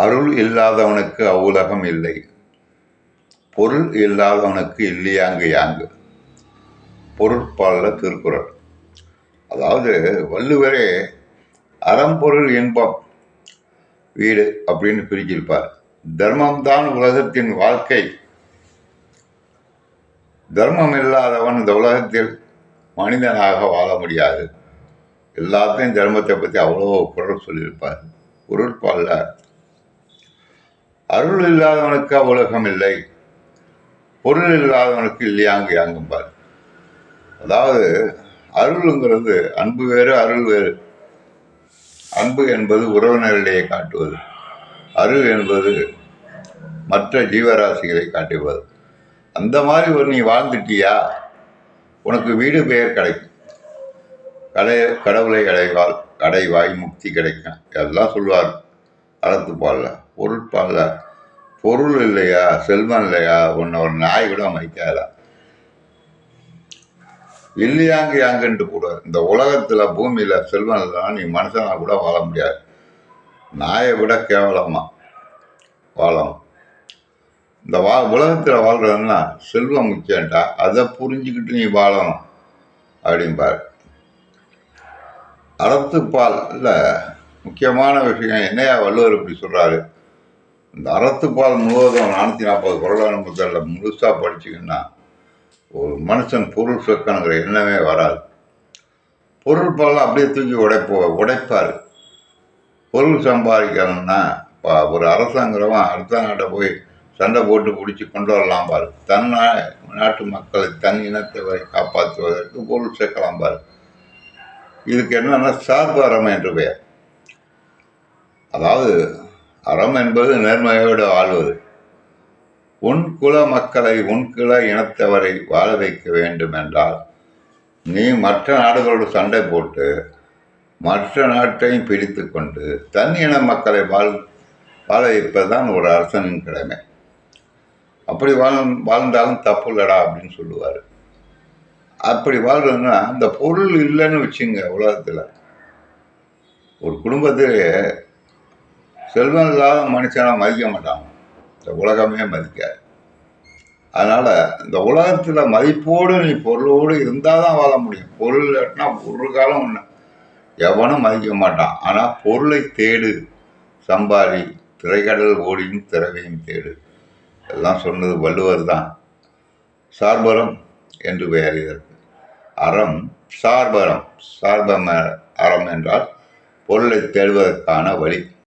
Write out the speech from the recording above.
அருள் இல்லாதவனுக்கு அவ்வுலகம் இல்லை. பொருள் இல்லாதவனுக்கு இல்லையாங்கு யாங்கு. பொருட்பாலில் திருக்குறள். அதாவது வள்ளுவரே அறம்பொருள் இன்பம் வீடு அப்படின்னு பிரிச்சிருப்பார். தர்மம்தான் உலகத்தின் வாழ்க்கை. தர்மம் இல்லாதவன் இந்த உலகத்தில் மனிதனாக வாழ முடியாது. எல்லாத்தையும் தர்மத்தை பற்றி அவ்வளோ குரல் சொல்லியிருப்பார். பொருட்பாலில் அருள் இல்லாதவனுக்கு அவ்வுலகம் இல்லை, பொருள் இல்லாதவனுக்கு இல்லையாங்கு யாங்கும்பார். அதாவது அருளுங்கிறது அன்பு வேறு, அருள் வேறு. அன்பு என்பது உறவினர்களிடையே காட்டுவது, அருள் என்பது மற்ற ஜீவராசிகளை காட்டுவது. அந்த மாதிரி ஒரு நீ வாழ்ந்துட்டியா, உனக்கு வீடு பெயர் கிடைக்கும், கடவுளை அடைவாய், முக்தி கிடைக்கும் எல்லாம் சொல்லுவார் அறத்துப்பாலில். பொருட்பாலில் பொருள் இல்லையா, செல்வம் இல்லையா, உன்னை ஒரு நாய் கூட மதிக்காதா. இல்லையாங்கு யாங்குன்ட்டு கூட இந்த உலகத்தில் பூமியில் செல்வம் இல்லைன்னா நீ மனுஷனாக கூட வாழ முடியாது. நாயை விட கேவலமாக வாழணும். இந்த உலகத்தில் வாழ்கிறதுன்னா செல்வம் முக்கியம்டா, அதை புரிஞ்சுக்கிட்டு நீ வாழணும் அப்படிம்பார். அறத்துப்பாலில் முக்கியமான விஷயம் என்னையா வள்ளுவர் இப்படி சொல்கிறாரு. இந்த அறத்துப்பால் முழுவதும் 440 குறள் முழுசாக படிச்சிங்கன்னா ஒரு மனுஷன் பொருள் சொக்கணுங்கிற எண்ணமே வராது. பொருட்பால் அப்படியே தூக்கி உடைப்பார். பொருள் சம்பாதிக்கணும்னா ஒரு அரசாங்கிறவன் அடுத்த நாட்டை போய் சண்டை போட்டு பிடிச்சி கொண்டு வரலாம் பாரு. தன் நாட்டு மக்களை, தன் இனத்தை காப்பாற்றுவதற்கு பொருள் சேர்க்கலாம் பாரு. இதுக்கு என்னன்னா சார்பு அறம் என்று பெயர். அதாவது அறம் என்பது நேர்மையோடு வாழ்வது. உன் குல மக்களை, உன் குல இனத்தவரை வாழ வைக்க வேண்டும் என்றால் நீ மற்ற நாடுகளோடு சண்டை போட்டு மற்ற நாட்டையும் பிடித்து கொண்டு தன் இன மக்களை வாழ வைப்பதுதான் ஒரு அரசனின் கடமை. அப்படி வாழ்ந்தாலும் தப்பு இல்லடா அப்படின்னு சொல்லுவார். அப்படி வாழ்றதுன்னா அந்த பொருள் இல்லைன்னு வச்சுங்க. உலகத்தில் ஒரு குடும்பத்திலே செல்வம் இல்லாத மனுஷனை மதிக்க மாட்டாங்க, இந்த உலகமே மதிக்காது. அதனால் இந்த உலகத்தில் மதிப்போடு நீ பொருளோடு இருந்தால் தான் வாழ முடியும். பொருள் இல்லாட்டினா ஒரு காலம் ஒன்று எவனும் மதிக்க மாட்டான். ஆனால் பொருளை தேடு, சம்பாதி, திரைக்கடல் ஓடியும் திறவையும் தேடு எல்லாம் சொன்னது வள்ளுவர் தான். சார்பரம் என்று பெயர் இதற்கு. அறம் சார்பரம். அறம் என்றால் பொருளை தேடுவதற்கான வழி.